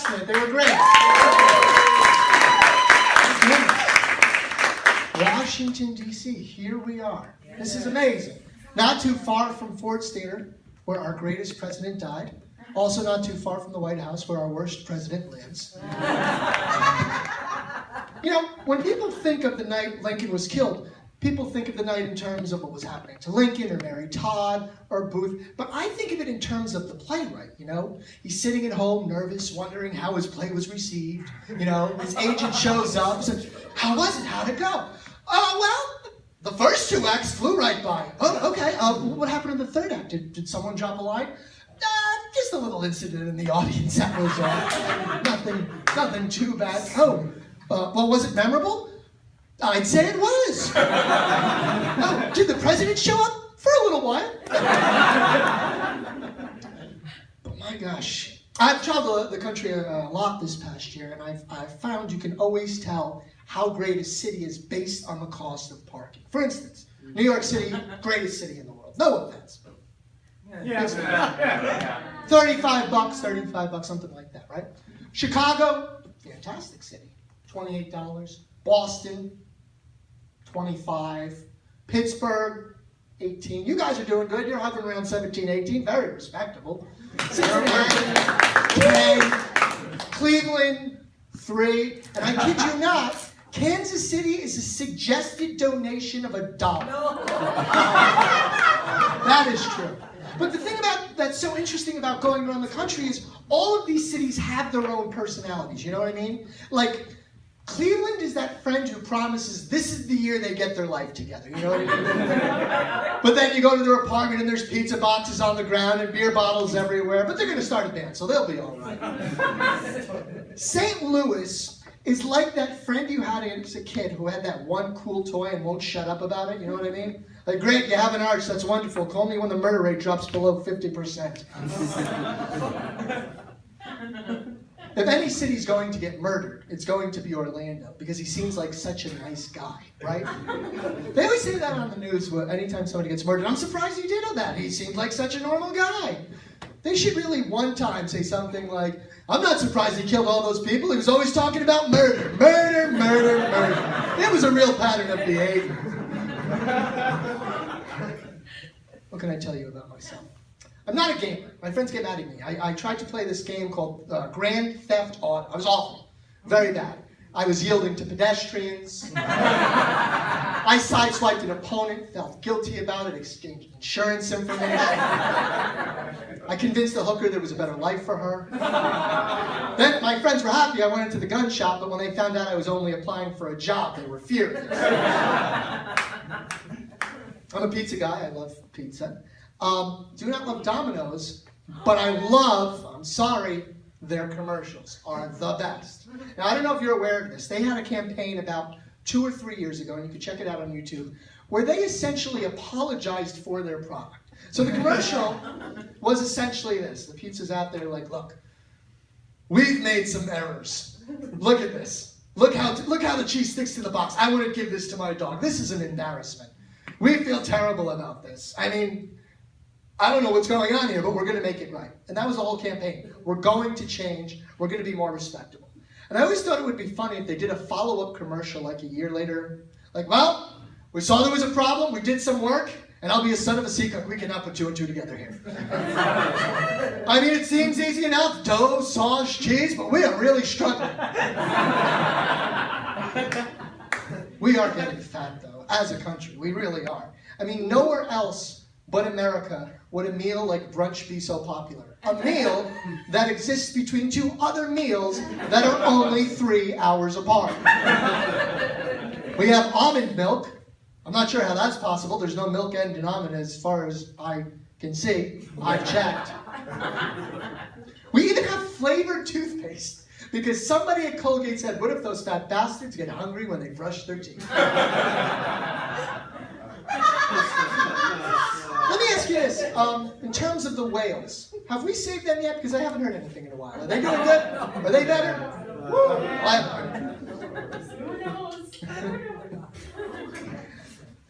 accident. They were great. Washington, D.C., here we are. This is amazing. Not too far from Ford's Theater, where our greatest president died. Also not too far from the White House, where our worst president lives. You know, when people think of the night Lincoln was killed, people think of the night in terms of what was happening to Lincoln or Mary Todd or Booth, but I think of it in terms of the playwright, you know? He's sitting at home, nervous, wondering how his play was received. You know, his agent shows up and says, how was it? How'd it go? Well, the first 2 acts flew right by. Oh, okay. What happened in the 3rd act? Did someone drop a line? Just a little incident in the audience, that was nothing too bad. Oh, well, was it memorable? I'd say it was. Oh, did the president show up? For a little while. But my gosh. I've traveled the country a lot this past year, and I've found you can always tell how great a city is based on the cost of parking. For instance, New York City, greatest city in the world. No offense. Yeah. 35 bucks, something like that, right? Chicago, fantastic city. $28. Boston, 25. Pittsburgh, 18. You guys are doing good. You're hovering around 17, 18. Very respectable. Cincinnati, 10. Cleveland, 3. And I kid you not, Kansas City is a suggested donation of $1. No. That is true. But the thing that's so interesting about going around the country is all of these cities have their own personalities. You know what I mean? Like, Cleveland is that friend who promises this is the year they get their life together. You know what I mean? But then you go to their apartment and there's pizza boxes on the ground and beer bottles everywhere. But they're going to start a band, so they'll be all right. St. Louis is like that friend you had as a kid who had that one cool toy and won't shut up about it. You know what I mean? Like, great, you have an arch, that's wonderful. Call me when the murder rate drops below 50%. If any city's going to get murdered, it's going to be Orlando, because he seems like such a nice guy, right? They always say that on the news anytime somebody gets murdered. I'm surprised he did that. He seemed like such a normal guy. They should really one time say something like, I'm not surprised he killed all those people. He was always talking about murder. Murder, murder, murder. It was a real pattern of behavior. What can I tell you about myself? I'm not a gamer. My friends get mad at me. I tried to play this game called Grand Theft Auto. I was awful. Very bad. I was yielding to pedestrians. I sideswiped an opponent, felt guilty about it, exchanged insurance information. I convinced the hooker there was a better life for her. Then my friends were happy I went into the gun shop, but when they found out I was only applying for a job, they were furious. I'm a pizza guy. I love pizza. Do not love Domino's, but I'm sorry, their commercials are the best. Now, I don't know if you're aware of this. They had a campaign about 2 or 3 years ago, and you can check it out on YouTube, where they essentially apologized for their product. So the commercial was essentially this. The pizza's out there like, look, we've made some errors. Look at this. Look how the cheese sticks to the box. I wouldn't give this to my dog. This is an embarrassment. We feel terrible about this. I mean, I don't know what's going on here, but we're going to make it right. And that was the whole campaign. We're going to change. We're going to be more respectable. And I always thought it would be funny if they did a follow-up commercial like a year later. Like, well, we saw there was a problem. We did some work. And I'll be a son of a sea cook. We cannot put 2 and 2 together here. I mean, it seems easy enough. Dough, sauce, cheese, but we are really struggling. We are getting fat, though, as a country. We really are. I mean, nowhere else but America would a meal like brunch be so popular. A meal that exists between 2 other meals that are only 3 hours apart. We have almond milk. I'm not sure how that's possible. There's no milk end in almond as far as I can see. I've checked. We even have flavored toothpaste because somebody at Colgate said, what if those fat bastards get hungry when they brush their teeth? Let me ask you this. In terms of the whales, have we saved them yet? Because I haven't heard anything in a while. Are they doing good? Are they better?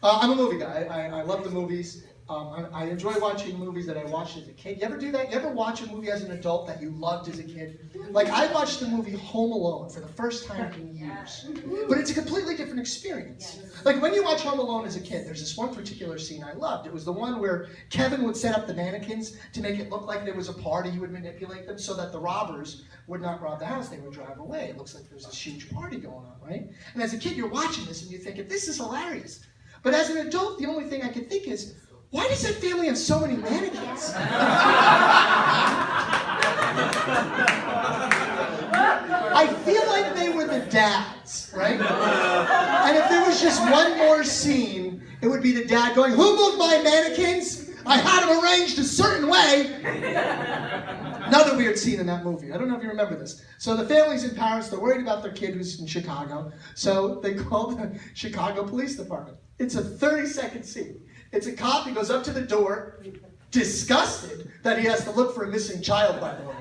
I'm a movie guy. I love the movies. I enjoy watching movies that I watched as a kid. You ever do that? You ever watch a movie as an adult that you loved as a kid? Like, I watched the movie Home Alone for the first time in years. But it's a completely different experience. Like, when you watch Home Alone as a kid, there's this one particular scene I loved. It was the one where Kevin would set up the mannequins to make it look like there was a party. He would manipulate them so that the robbers would not rob the house. They would drive away. It looks like there's this huge party going on, right? And as a kid, you're watching this and you're thinking, this is hilarious. But as an adult, the only thing I could think is, why does that family have so many mannequins? I feel like they were the dads, right? And if there was just one more scene, it would be the dad going, who moved my mannequins? I had them arranged a certain way. Another weird scene in that movie. I don't know if you remember this. So the family's in Paris. They're worried about their kid who's in Chicago. So they call the Chicago Police Department. It's a 30-second scene. It's a cop. He goes up to the door, disgusted that he has to look for a missing child, by the way.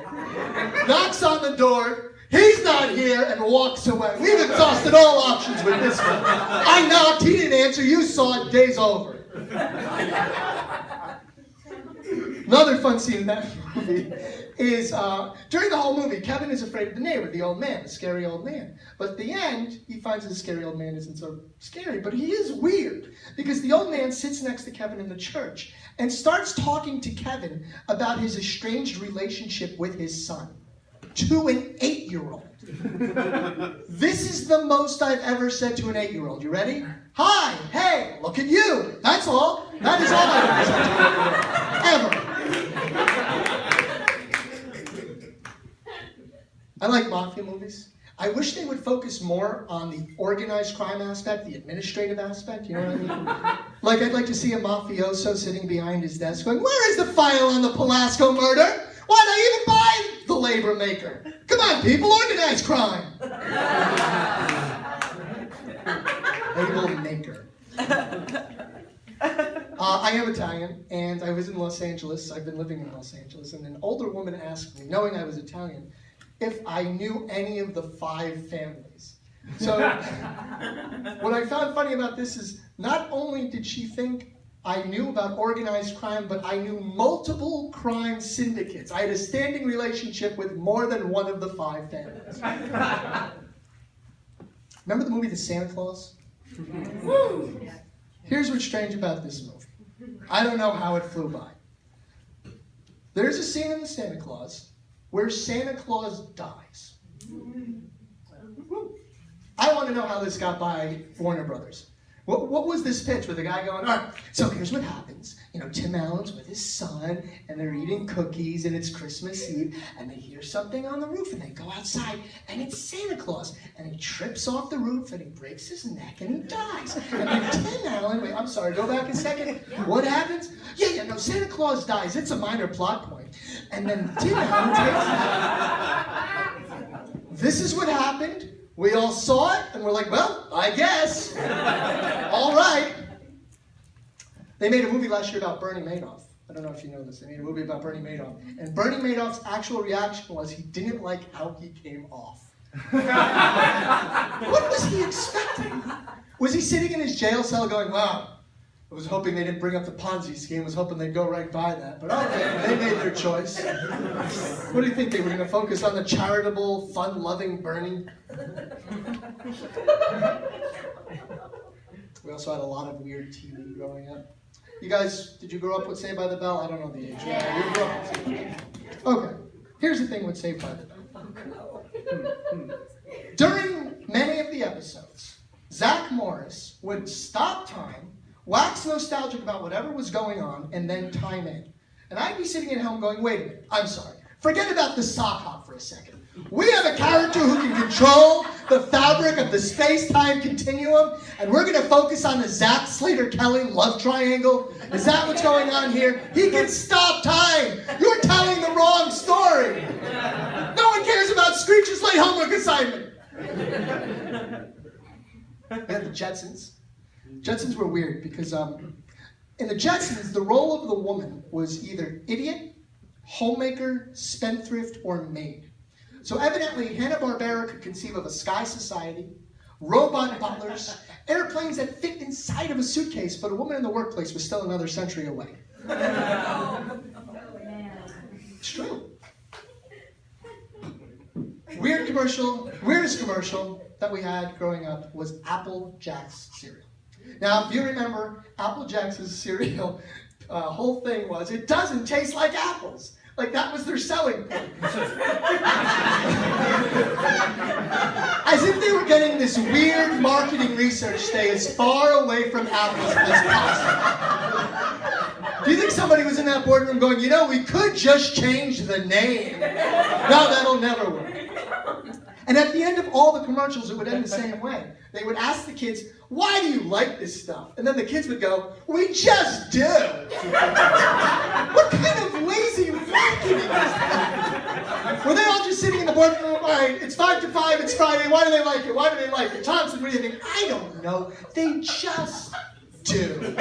Knocks on the door. He's not here, and walks away. We've exhausted all options with this one. I knocked. He didn't answer. You saw it. Day's over. Another fun scene in that movie is during the whole movie, Kevin is afraid of the neighbor, the old man, the scary old man. But at the end, he finds the scary old man isn't so scary, but he is weird because the old man sits next to Kevin in the church and starts talking to Kevin about his estranged relationship with his son, to an 8-year-old. This is the most I've ever said to an 8-year-old. You ready? Hi, hey, look at you. That's all. That is all I've ever said to an 8-year-old. Ever. I like mafia movies. I wish they would focus more on the organized crime aspect, the administrative aspect, you know what I mean? Like, I'd like to see a mafioso sitting behind his desk going, where is the file on the Pelasco murder? Why'd I even buy the labor maker? Come on, people, organized crime. Label maker. I am Italian, and I was in Los Angeles. I've been living in Los Angeles, and an older woman asked me, knowing I was Italian, if I knew any of the 5 families. So what I found funny about this is not only did she think I knew about organized crime, but I knew multiple crime syndicates. I had a standing relationship with more than one of the 5 families. Remember the movie The Santa Claus? Here's what's strange about this movie. I don't know how it flew by. There's a scene in The Santa Claus where Santa Claus dies. I want to know how this got by Warner Brothers. What was this pitch with the guy going, all right, so here's what happens. You know, Tim Allen's with his son, and they're eating cookies, and it's Christmas Eve, and they hear something on the roof, and they go outside, and it's Santa Claus, and he trips off the roof, and he breaks his neck, and he dies. And then Tim Allen, wait, I'm sorry, go back a second. What happens? Yeah, no, Santa Claus dies. It's a minor plot point. And then Tim Allen takes it. This is what happened. We all saw it, and we're like, well, I guess. All right. They made a movie last year about Bernie Madoff. I don't know if you know this. They made a movie about Bernie Madoff. And Bernie Madoff's actual reaction was he didn't like how he came off. What was he expecting? Was he sitting in his jail cell going, wow, I was hoping they didn't bring up the Ponzi scheme. I was hoping they'd go right by that. But okay, they made their choice. What do you think? They were going to focus on the charitable, fun-loving Bernie? We also had a lot of weird TV growing up. You guys, did you grow up with Saved by the Bell? I don't know the age. Yeah. You grew up with Saved by the Bell. Okay, here's the thing with Saved by the Bell. During many of the episodes, Zach Morris would stop time, wax nostalgic about whatever was going on, and then time in. And I'd be sitting at home going, wait a minute, I'm sorry. Forget about the sock hop for a second. We have a character who can control the fabric of the space-time continuum, and we're going to focus on the Zack Slater-Kelly love triangle. Is that what's going on here? He can stop time. You're telling the wrong story. No one cares about Screech's late homework assignment. We had the Jetsons. Jetsons were weird because in the Jetsons, the role of the woman was either idiot, homemaker, spendthrift, or maid. So evidently, Hanna-Barbera could conceive of a sky society robot butlers, airplanes that fit inside of a suitcase, but a woman in the workplace was still another century away. It's true. Weirdest commercial that we had growing up was Apple Jacks cereal. Now, if you remember, Apple Jacks' cereal, whole thing was, it doesn't taste like apples. Like, that was their selling point. As if they were getting this weird marketing research, stay as far away from apples as possible. Do you think somebody was in that boardroom going, you know, we could just change the name? No, that'll never work. And at the end of all the commercials, it would end the same way. They would ask the kids, why do you like this stuff? And then the kids would go, we just do. What kind of lazy marketing is that? Were they all just sitting in the boardroom, all right, it's 4 to 5, it's Friday, why do they like it? Why do they like it? Thompson, what do you think? I don't know. They just do.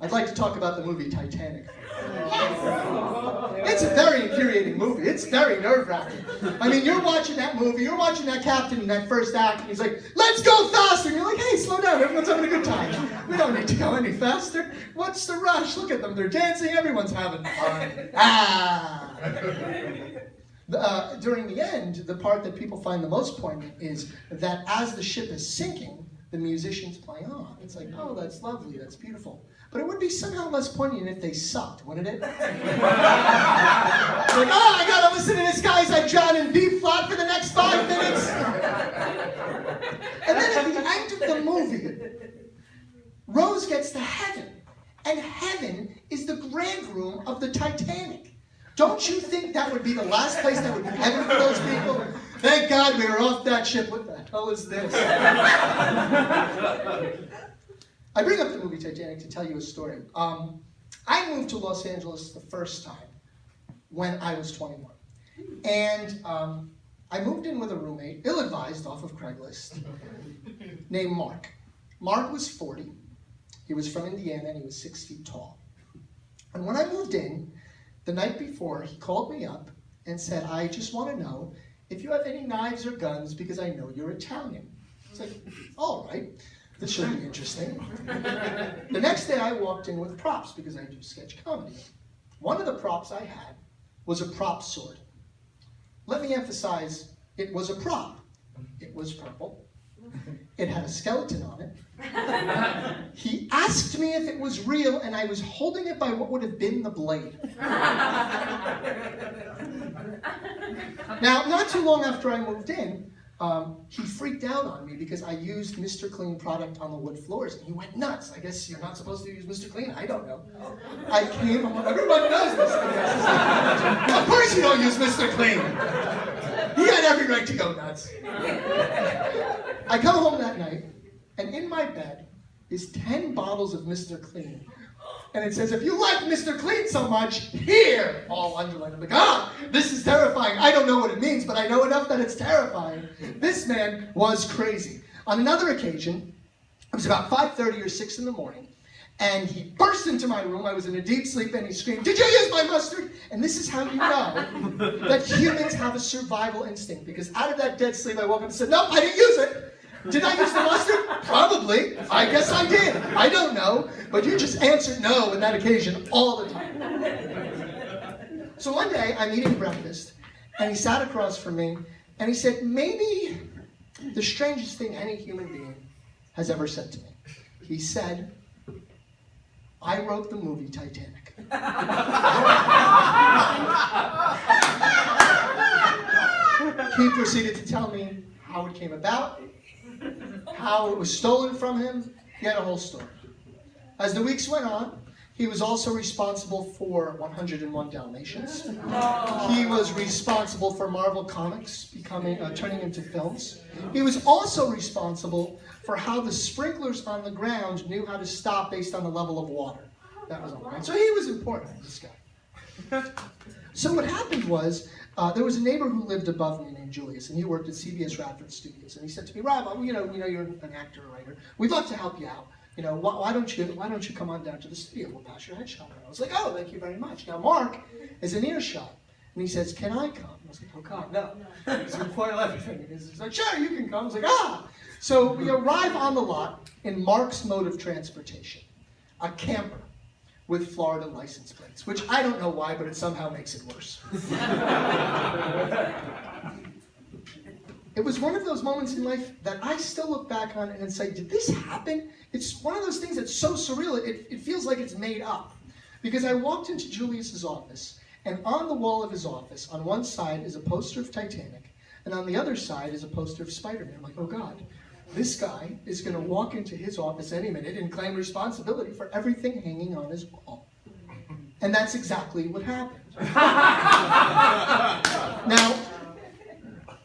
I'd like to talk about the movie Titanic. It's a very infuriating movie. It's very nerve-wracking. I mean, you're watching that movie, you're watching that captain in that first act, and he's like, let's go faster! And you're like, hey, slow down, everyone's having a good time. We don't need to go any faster. What's the rush? Look at them, they're dancing, everyone's having fun. During the end, the part that people find the most poignant is that as the ship is sinking, the musicians play on. It's like, oh, that's lovely, that's beautiful. But it would be somehow less poignant if they sucked, wouldn't it? Like, oh, I gotta listen to this guy's I drown in B flat for the next 5 minutes. And then at the end of the movie, Rose gets to heaven. And heaven is the grand room of the Titanic. Don't you think that would be the last place that would be heaven for those people? Thank God we were off that ship. What the hell is this? I bring up the movie Titanic to tell you a story. I moved to Los Angeles the first time when I was 21. And I moved in with a roommate, ill-advised off of Craigslist, named Mark. Mark was 40. He was from Indiana and he was 6 feet tall. And when I moved in, the night before, he called me up and said, I just want to know if you have any knives or guns because I know you're Italian. I was like, all right. This should be interesting. The next day I walked in with props because I do sketch comedy. One of the props I had was a prop sword. Let me emphasize, it was a prop. It was purple. It had a skeleton on it. He asked me if it was real and I was holding it by what would have been the blade. Now, not too long after I moved in, he freaked out on me because I used Mr. Clean product on the wood floors. And he went nuts. I guess you're not supposed to use Mr. Clean. I don't know. I came home. Everyone knows this. Of course you don't use Mr. Clean. He had every right to go nuts. I come home that night, and in my bed is 10 bottles of Mr. Clean. And it says, if you like Mr. Clean so much, here, all underlined. I'm like, this is terrifying. I don't know what it means, but I know enough that it's terrifying. This man was crazy. On another occasion, it was about 5:30 or 6 in the morning, and he burst into my room. I was in a deep sleep, and he screamed, did you use my mustard? And this is how you know that humans have a survival instinct, because out of that dead sleep, I woke up and said, no, I didn't use it. Did I use the mustard? Probably. I guess I did. I don't know. But you just answered no on that occasion all the time. So one day, I'm eating breakfast, and he sat across from me, and he said, maybe the strangest thing any human being has ever said to me. He said, I wrote the movie Titanic. He proceeded to tell me how it came about, how it was stolen from him. He had a whole story. As the weeks went on, he was also responsible for 101 Dalmatians. He was responsible for Marvel Comics turning into films. He was also responsible for how the sprinklers on the ground knew how to stop based on the level of water. That was all right. So he was important, this guy. So what happened was, there was a neighbor who lived above me named Julius, and he worked at CBS Radford Studios. And he said to me, Rob, we know you're an actor or writer. We'd love to help you out. Why don't you come on down to the studio? We'll pass your headshot. And I was like, oh, thank you very much. Now Mark is in earshot, And he says, can I come? I was like, oh God, no. He's going to foil everything. He's like, sure, you can come. I was like, ah. So we arrive on the lot in Mark's mode of transportation, a camper with Florida license plates, which I don't know why, but it somehow makes it worse. It was one of those moments in life that I still look back on and say, did this happen? It's one of those things that's so surreal, it feels like it's made up. Because I walked into Julius's office, and on the wall of his office, on one side is a poster of Titanic, and on the other side is a poster of Spider-Man. I'm like, oh God, this guy is going to walk into his office any minute and claim responsibility for everything hanging on his wall. And that's exactly what happened. Now,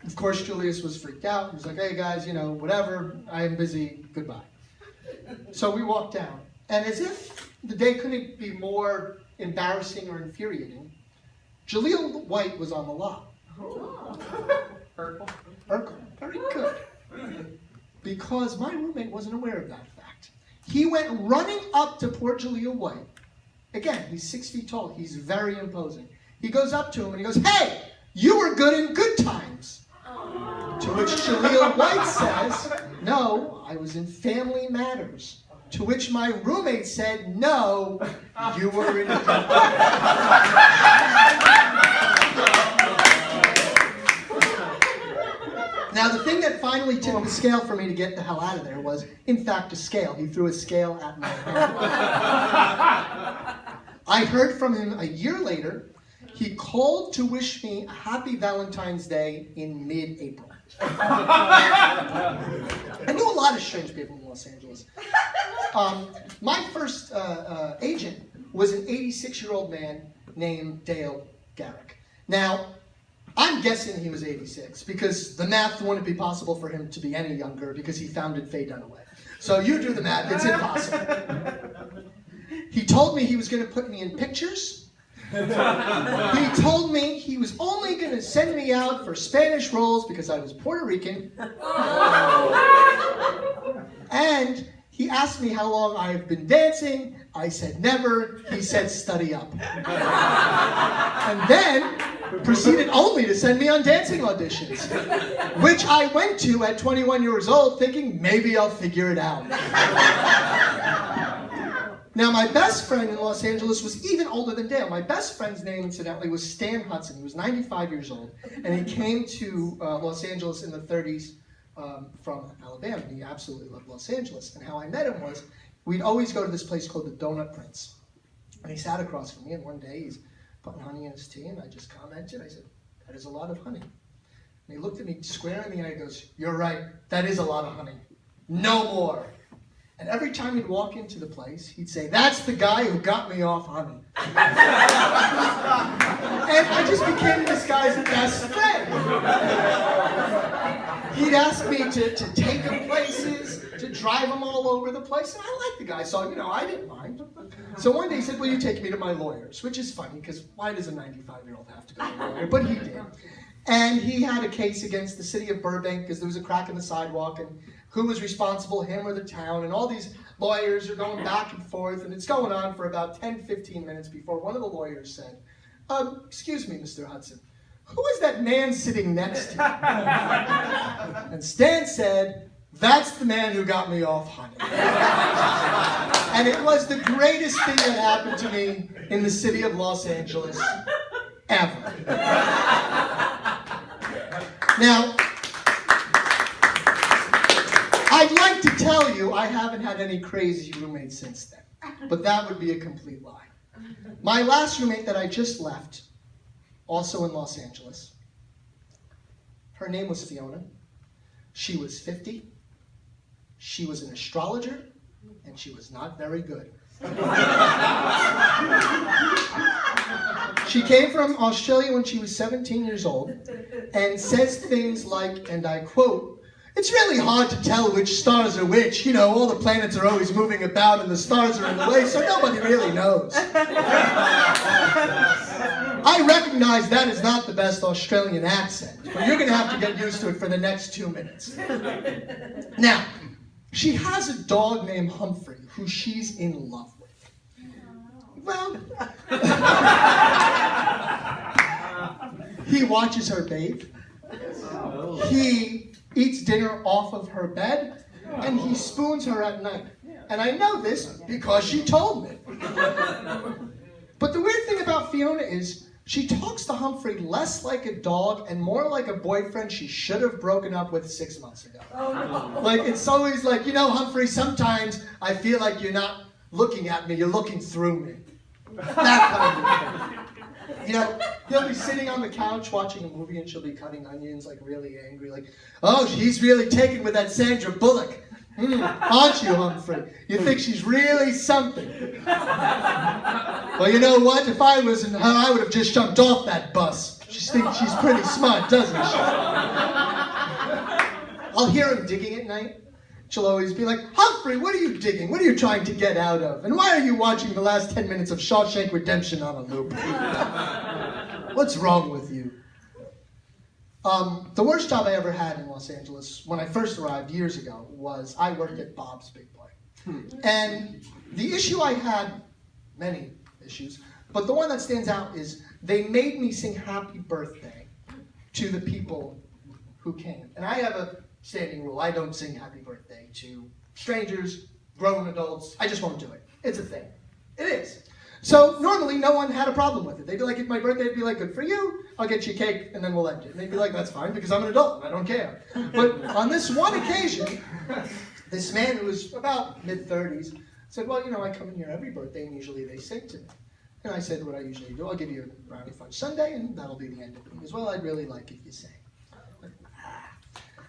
of course, Julius was freaked out. He was like, hey guys, whatever, I am busy, goodbye. So we walked down, and as if the day couldn't be more embarrassing or infuriating, Jaleel White was on the lot. Urkel, very good. Because my roommate wasn't aware of that fact. He went running up to poor Jaleel White. Again, he's 6 feet tall. He's very imposing. He goes up to him and he goes, hey, you were good in good times. To which Jaleel White says, no, I was in Family Matters. To which my roommate said, no, you were in good times. Now, the thing that finally tipped the scale for me to get the hell out of there was, in fact, a scale. He threw a scale at my hand. I heard from him a year later. He called to wish me a happy Valentine's Day in mid-April. I knew a lot of strange people in Los Angeles. My first agent was an 86-year-old man named Dale Garrick. Now, I'm guessing he was 86 because the math wouldn't be possible for him to be any younger because he founded Faye Dunaway. So you do the math, it's impossible. He told me he was going to put me in pictures. He told me he was only going to send me out for Spanish roles because I was Puerto Rican. And he asked me how long I have been dancing. I said never. He said study up. And then proceeded only to send me on dancing auditions, which I went to at 21 years old thinking maybe I'll figure it out. Now, my best friend in Los Angeles was even older than Dale. My best friend's name, incidentally, was Stan Hudson. He was 95 years old, and he came to Los Angeles in the 30s from Alabama. He absolutely loved Los Angeles. And how I met him was, we'd always go to this place called the Donut Prince. And he sat across from me, and one day he's putting honey in his tea, and I just commented. I said, that is a lot of honey. And he looked at me square in the eye and goes, you're right, that is a lot of honey. No more. And every time he'd walk into the place, he'd say, that's the guy who got me off honey. And I just became this guy's best friend. He'd ask me to take him places, to drive him all over the place, and I liked the guy, so, I didn't mind. So one day he said, will you take me to my lawyers? Which is funny, because why does a 95-year-old have to go to a lawyer? But he did. And he had a case against the city of Burbank because there was a crack in the sidewalk, and who was responsible, him or the town, and all these lawyers are going back and forth, and it's going on for about 10-15 minutes before one of the lawyers said, excuse me, Mr. Hudson, who is that man sitting next to you? And Stan said, that's the man who got me off honey. And it was the greatest thing that happened to me in the city of Los Angeles ever. Now, I'd like to tell you I haven't had any crazy roommates since then, but that would be a complete lie. My last roommate that I just left, also in Los Angeles, her name was Fiona. She was 50. She was an astrologer, and she was not very good. She came from Australia when she was 17 years old and says things like, and I quote, it's really hard to tell which stars are which. All the planets are always moving about and the stars are in the way, so nobody really knows. I recognize that is not the best Australian accent, but you're going to have to get used to it for the next 2 minutes. Now, she has a dog named Humphrey who she's in love with. Well, He watches her bathe. He eats dinner off of her bed. And he spoons her at night. And I know this because she told me. But the weird thing about Fiona is she talks to Humphrey less like a dog and more like a boyfriend she should have broken up with 6 months ago. Like, it's always like, Humphrey, sometimes I feel like you're not looking at me, you're looking through me. That kind of thing. He'll be sitting on the couch watching a movie and she'll be cutting onions, like really angry, like, oh, he's really taken with that Sandra Bullock. Aren't you, Humphrey? You think she's really something. Well, you know what? If I was in her, I would have just jumped off that bus. She thinks she's pretty smart, doesn't she? I'll hear him digging at night. She'll always be like, Humphrey, what are you digging? What are you trying to get out of? And why are you watching the last 10 minutes of Shawshank Redemption on a loop? What's wrong with you? The worst job I ever had in Los Angeles when I first arrived years ago was I worked at Bob's Big Boy. And the issue I had, many issues, but the one that stands out is they made me sing happy birthday to the people who came. And I have a standing rule. I don't sing happy birthday to strangers, grown adults. I just won't do it. It's a thing. It is. So normally no one had a problem with it. They'd be like, it's my birthday, they'd be like, good for you, I'll get you a cake, and then we'll end it. And they'd be like, that's fine, because I'm an adult, and I don't care. But on this one occasion, this man who was about mid-30s said, well, I come in here every birthday, and usually they sing to me. And I said, what I usually do, I'll give you a brownie fudge sundae, and that'll be the end of it. He goes, well, I'd really like if you sang.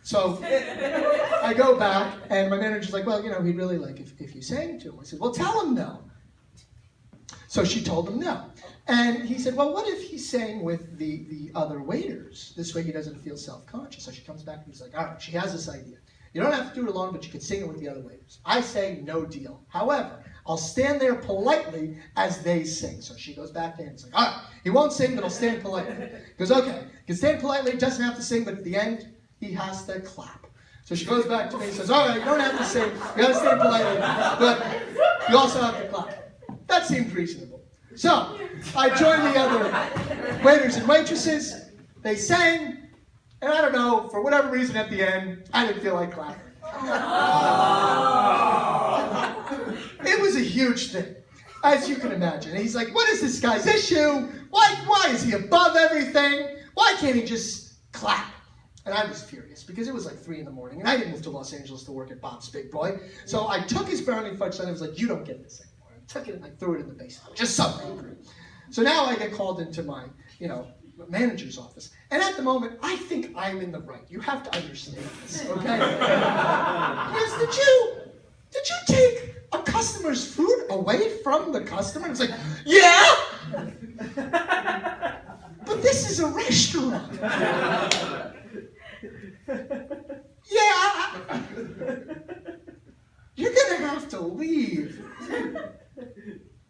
So I go back, and my manager's like, well, he'd really like if you sang to him. I said, well, tell him no. So she told him no. And he said, well, what if he sang with the other waiters? This way he doesn't feel self-conscious. So she comes back and he's like, all right, she has this idea. You don't have to do it alone, but you can sing it with the other waiters. I say, no deal. However, I'll stand there politely as they sing. So she goes back there and it's like, all right, he won't sing, but I'll stand politely. He goes, okay, he can stand politely, doesn't have to sing, but at the end, he has to clap. So she goes back to me and says, all right, you don't have to sing, you got to stand politely, but you also have to clap. That seemed reasonable. So, I joined the other waiters and waitresses. They sang, and I don't know, for whatever reason at the end, I didn't feel like clapping. It was a huge thing, as you can imagine. And he's like, what is this guy's issue? Why is he above everything? Why can't he just clap? And I was furious, because it was like 3 in the morning, and I didn't move to Los Angeles to work at Bob's Big Boy. So I took his brownie fudge sundae and was like, you don't get this thing. Took it and I threw it in the basement. Just so angry. So now I get called into my, manager's office. And at the moment, I think I'm in the right. You have to understand this, okay? Yes, did you take a customer's food away from the customer? And it's like, yeah! But this is a restaurant. Yeah. You're gonna have to leave.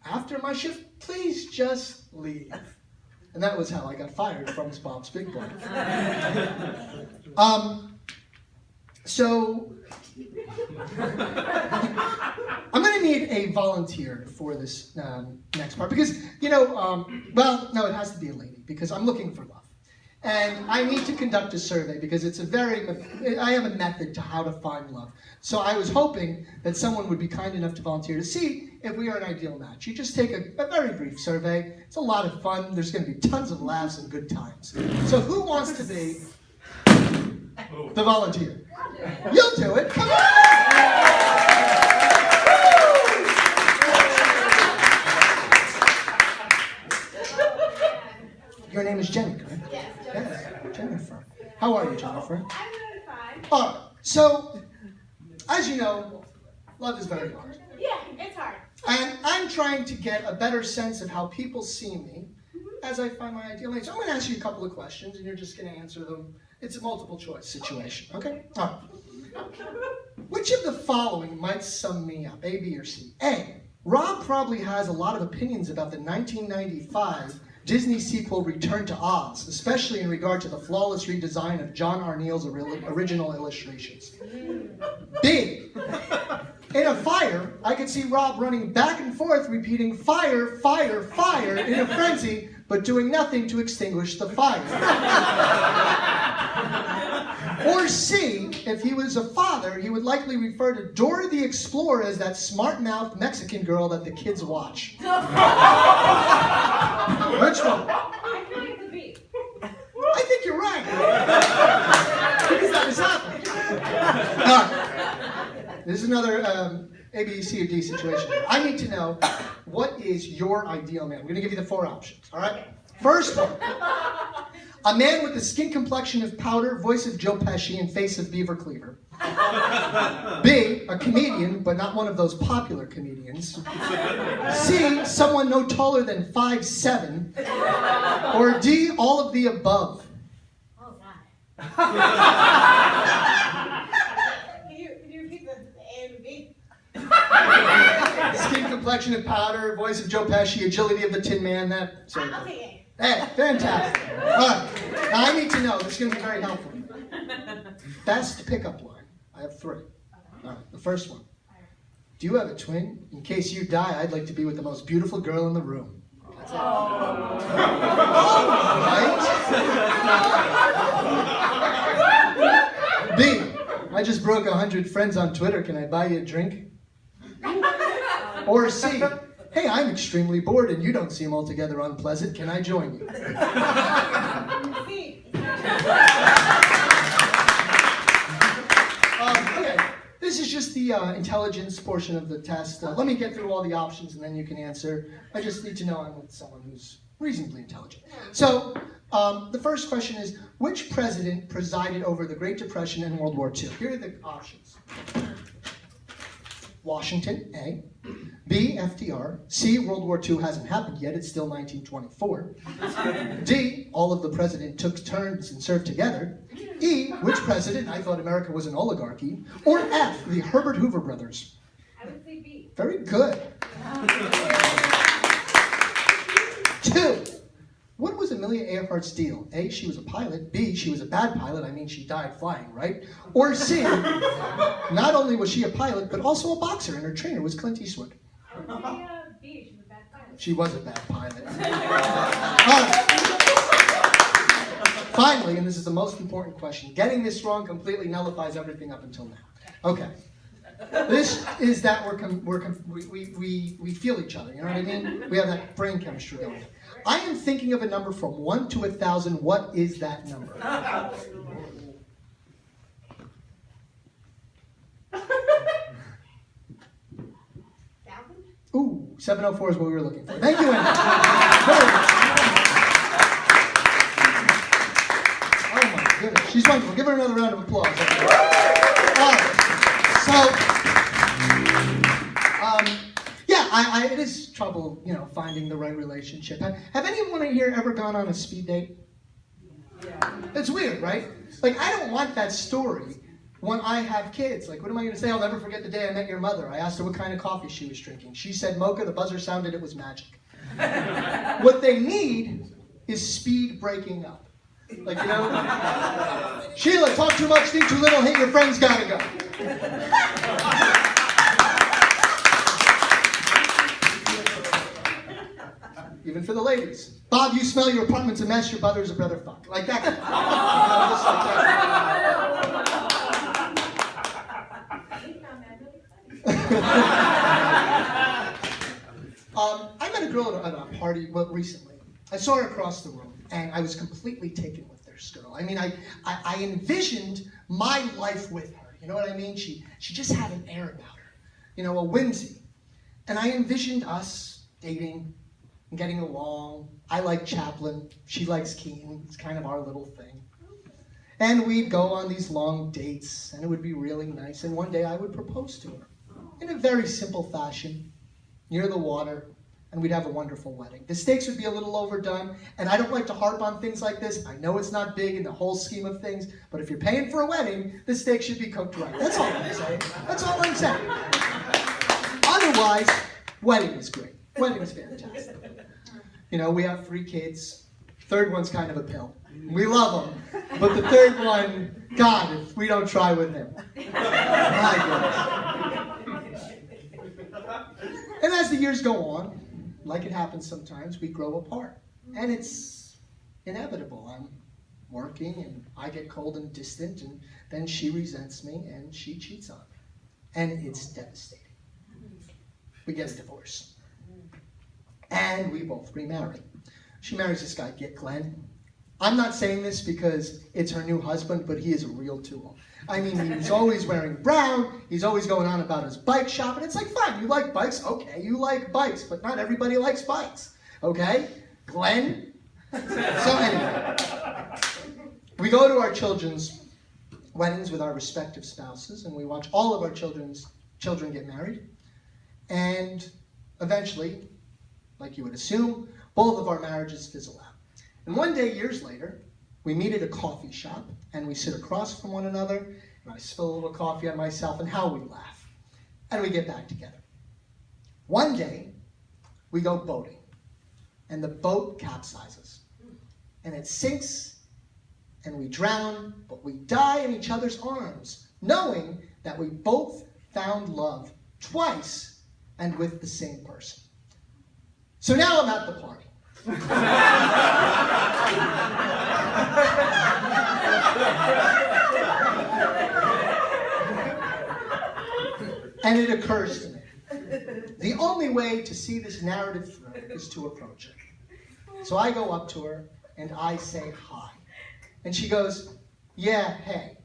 After my shift, please just leave. And that was how I got fired from Bob's Big Boy. So I'm going to need a volunteer for this next part because, well, no, it has to be a lady because I'm looking for love. And I need to conduct a survey because I have a method to how to find love. So I was hoping that someone would be kind enough to volunteer to see if we are an ideal match. You just take a very brief survey. It's a lot of fun. There's going to be tons of laughs and good times. So who wants to be the volunteer? You'll do it. Come on! Your name is Jenny, correct? Yes, Jennifer. How are you, Jennifer? I'm doing fine. All right. So, as you know, love is very hard. Yeah, it's hard. And I'm trying to get a better sense of how people see me as I find my ideal mate. So I'm going to ask you a couple of questions, and you're just going to answer them. It's a multiple choice situation, okay? All right. Which of the following might sum me up, A, B, or C? A, Rob probably has a lot of opinions about the 1995 Disney sequel Return to Oz, especially in regard to the flawless redesign of John Arneal's original illustrations. B, in a fire, I could see Rob running back and forth repeating fire, fire, fire in a frenzy but doing nothing to extinguish the fire. Or C, if he was a father, he would likely refer to Dora the Explorer as that smart-mouthed Mexican girl that the kids watch. Which one? I feel like it's a B. I think you're right. Because that is happening. All right. This is another A, B, C, or D situation. I need to know, what is your ideal man? I'm going to give you the 4 options, all right? First one. A man with the skin complexion of powder, voice of Joe Pesci, and face of Beaver Cleaver. B, a comedian, but not one of those popular comedians. C, someone no taller than 5'7". Or D, all of the above. Oh, God. Can you repeat the A and the B? Skin complexion of powder, voice of Joe Pesci, agility of the Tin Man, that sort of I'll thing. take A. Hey, fantastic. All right. Now I need to know, this is going to be very helpful. Best pickup line. I have 3. All right, the first one. Do you have a twin? In case you die, I'd like to be with the most beautiful girl in the room. That's it. Right? B, I just broke 100 friends on Twitter. Can I buy you a drink? Or C, hey, I'm extremely bored and you don't seem altogether unpleasant. Can I join you? C. Okay, this is just the intelligence portion of the test. Let me get through all the options and then you can answer. I just need to know I'm with someone who's reasonably intelligent. So, the first question is, which president presided over the Great Depression and World War II? Here are the options. Washington, A. B, FDR. C, World War II hasn't happened yet, it's still 1924. D, all of the presidents took turns and served together. E, which president? I thought America was an oligarchy. Or F, the Herbert Hoover brothers. I would say B. Very good. 2, what was Amelia Earhart's deal? A, she was a pilot. B, she was a bad pilot. I mean, she died flying, right? Or C, not only was she a pilot, but also a boxer, and her trainer was Clint Eastwood. I would say B. She was a bad pilot. She was a bad pilot. Finally, and this is the most important question, getting this wrong completely nullifies everything up until now. Okay. This is that we feel each other, you know what I mean? We have that brain chemistry going. I am thinking of a number from 1 to 1,000. What is that number? 1,000? Ooh, 704 is what we were looking for. Thank you, Andy. Oh my goodness, she's wonderful. Give her another round of applause. All right. So, yeah, it is trouble, finding the right relationship. Have anyone here ever gone on a speed date? Yeah. It's weird, right? Like, I don't want that story when I have kids. Like, what am I going to say? I'll never forget the day I met your mother. I asked her what kind of coffee she was drinking. She said mocha. The buzzer sounded. It was magic. What they need is speed breaking up. Like, Sheila, talk too much, think too little, hey, your friend's gotta go. Even for the ladies. Bob, you smell, your apartment's a mess, your brother's a brother fuck. Like that. Just like that. I met a girl at a party recently. I saw her across the room, and I was completely taken with this girl. I mean, I envisioned my life with her. You know what I mean? She just had an air about her, a whimsy. And I envisioned us dating and getting along. I like Chaplin. She likes Keaton. It's kind of our little thing. And we'd go on these long dates, and it would be really nice. And one day I would propose to her in a very simple fashion, near the water, and we'd have a wonderful wedding. The stakes would be a little overdone, and I don't like to harp on things like this. I know it's not big in the whole scheme of things, but if you're paying for a wedding, the stakes should be cooked right. That's all I'm saying. That's all I'm saying. Otherwise, wedding is great. Wedding is fantastic. We have 3 kids. Third one's kind of a pill. We love him, but the third one, God, if we don't try with him. My goodness. And as the years go on, like it happens sometimes, we grow apart. And it's inevitable. I'm working and I get cold and distant, and then she resents me and she cheats on me. And it's devastating. We get a divorce. And we both remarry. She marries this guy, Glenn. I'm not saying this because it's her new husband, but he is a real tool. I mean, he's always wearing brown, he's always going on about his bike shop, and it's like, fine, you like bikes? Okay, you like bikes, but not everybody likes bikes, okay? Glenn? So anyway, we go to our children's weddings with our respective spouses, and we watch all of our children get married, and eventually, like you would assume, both of our marriages fizzle out. And one day, years later, we meet at a coffee shop, and we sit across from one another, and I spill a little coffee on myself, and how we laugh. And we get back together. One day, we go boating, and the boat capsizes. And it sinks, and we drown, but we die in each other's arms, knowing that we both found love twice and with the same person. So now I'm at the party. And it occurs to me, the only way to see this narrative through is to approach her. So I go up to her and I say hi. And she goes, yeah, hey.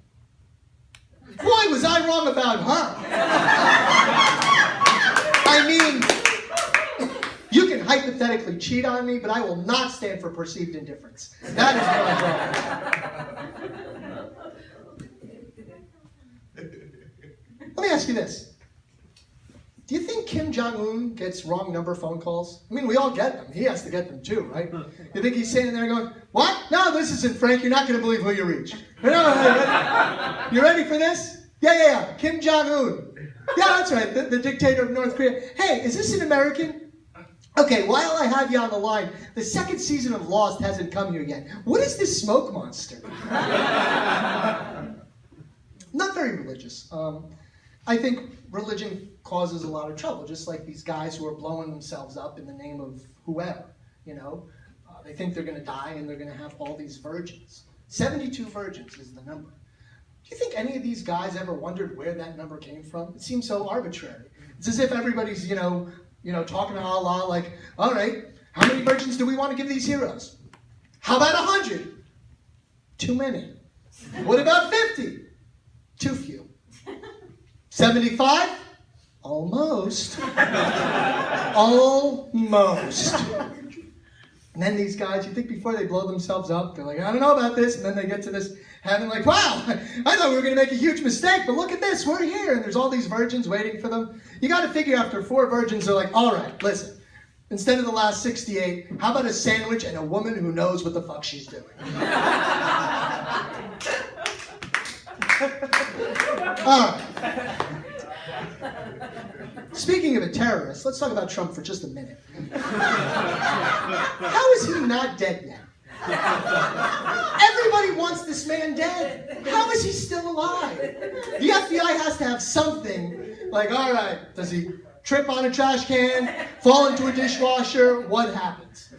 Boy, was I wrong about her. I mean, you can hypothetically cheat on me, but I will not stand for perceived indifference. That is what I'm wrong. Let me ask you this. Do you think Kim Jong-un gets wrong number phone calls? I mean, we all get them. He has to get them too, right? You think he's sitting there going, what? No, this isn't Frank. You're not going to believe who you reach. You ready for this? Yeah. Kim Jong-un. Yeah, that's right. The dictator of North Korea. Hey, is this an American? Okay, while I have you on the line, the second season of Lost hasn't come here yet. What is this smoke monster? Not very religious. I think religion causes a lot of trouble, just like these guys who are blowing themselves up in the name of whoever, you know. They think they're going to die and they're going to have all these virgins. 72 virgins is the number. Do you think any of these guys ever wondered where that number came from? It seems so arbitrary. It's as if everybody's, talking to Allah like, all right, how many virgins do we want to give these heroes? How about 100? Too many. What about 50? Too few. 75? Almost. Almost. And then these guys, you think before they blow themselves up, they're like, I don't know about this. And then they get to this heaven like, wow, I thought we were going to make a huge mistake, but look at this, we're here. And there's all these virgins waiting for them. You got to figure after 4 virgins, they're like, all right, listen. Instead of the last 68, how about a sandwich and a woman who knows what the fuck she's doing? All right. Speaking of a terrorist, let's talk about Trump for just a minute. How is he not dead yet? Everybody wants this man dead. How is he still alive? The FBI has to have something like, all right, does he trip on a trash can, fall into a dishwasher? What happens?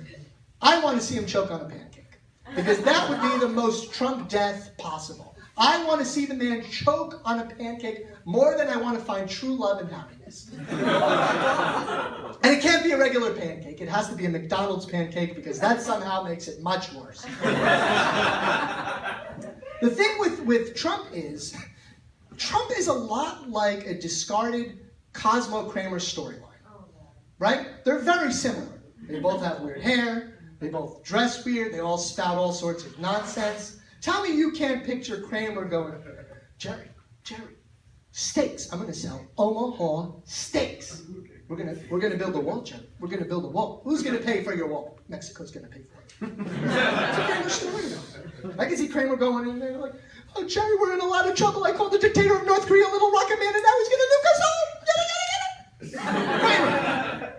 I want to see him choke on a pancake because that would be the most Trump death possible. I want to see the man choke on a pancake more than I want to find true love and happiness. And it can't be a regular pancake. It has to be a McDonald's pancake because that somehow makes it much worse. The thing with Trump is a lot like a discarded Cosmo Kramer storyline. Right? They're very similar. They both have weird hair. They both dress weird. They all spout all sorts of nonsense. Tell me you can't picture Kramer going, Jerry, steaks. I'm going to sell Omaha steaks. We're gonna build a wall, Jerry. We're going to build a wall. Who's going to pay for your wall? Mexico's going to pay for it. It's a Kramer story, though. I can see Kramer going in there like, oh, Jerry, we're in a lot of trouble. I called the dictator of North Korea Little Rocket Man, and now he's going to nuke us all. Kramer.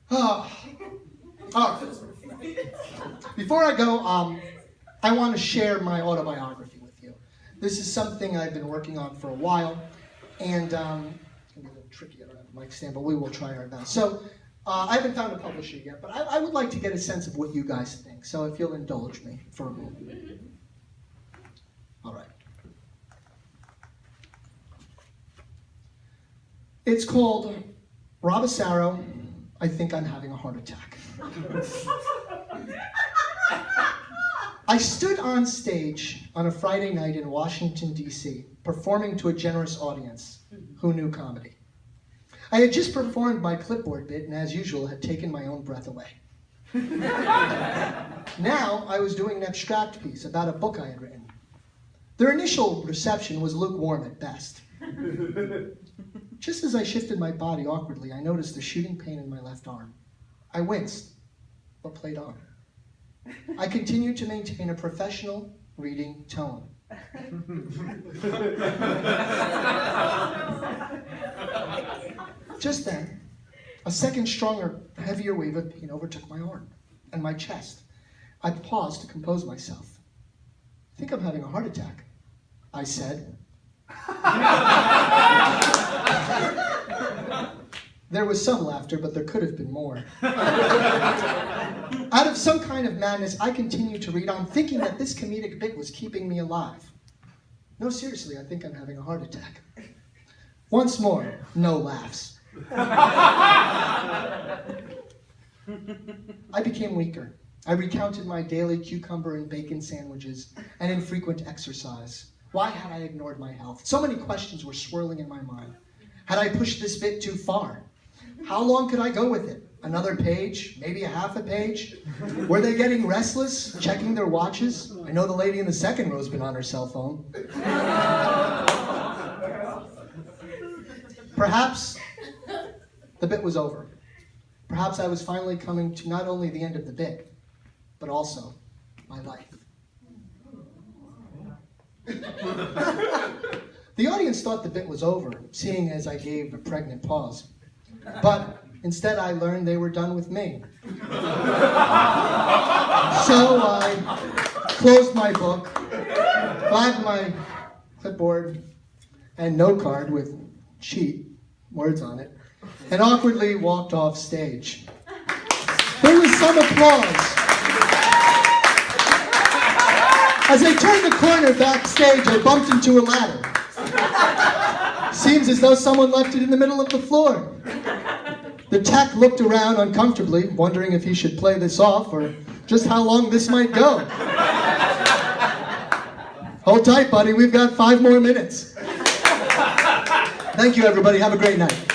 Oh. All right. Before I go, I want to share my autobiography with you. This is something I've been working on for a while, and it's going to be a little tricky. I don't have a mic stand, but we will try our best. So, I haven't found a publisher yet, but I would like to get a sense of what you guys think. So if you'll indulge me for a moment. All right. It's called Rob Asero, I Think I'm Having a Heart Attack. I stood on stage on a Friday night in Washington, D.C., performing to a generous audience who knew comedy. I had just performed my clipboard bit and, as usual, had taken my own breath away. Now I was doing an abstract piece about a book I had written. Their initial reception was lukewarm at best. Just as I shifted my body awkwardly, I noticed a shooting pain in my left arm. I winced, but played on. I continued to maintain a professional reading tone. Just then, a second stronger, heavier wave of pain overtook my arm and my chest. I paused to compose myself. I think I'm having a heart attack, I said. There was some laughter, but there could have been more. Out of some kind of madness, I continued to read on, thinking that this comedic bit was keeping me alive. No, seriously, I think I'm having a heart attack. Once more, no laughs. I became weaker. I recounted my daily cucumber and bacon sandwiches and infrequent exercise. Why had I ignored my health? So many questions were swirling in my mind. Had I pushed this bit too far? How long could I go with it? Another page? Maybe a half a page? Were they getting restless, checking their watches? I know the lady in the second row's been on her cell phone. Perhaps the bit was over. Perhaps I was finally coming to not only the end of the bit, but also my life. The audience thought the bit was over, seeing as I gave a pregnant pause. But instead I learned they were done with me. So I closed my book, grabbed my clipboard and note card with cheat words on it, and awkwardly walked off stage. There was some applause. As I turned the corner backstage, I bumped into a ladder. Seems as though someone left it in the middle of the floor. The tech looked around uncomfortably, wondering if he should play this off or just how long this might go. Hold tight, buddy. We've got 5 more minutes. Thank you, everybody. Have a great night.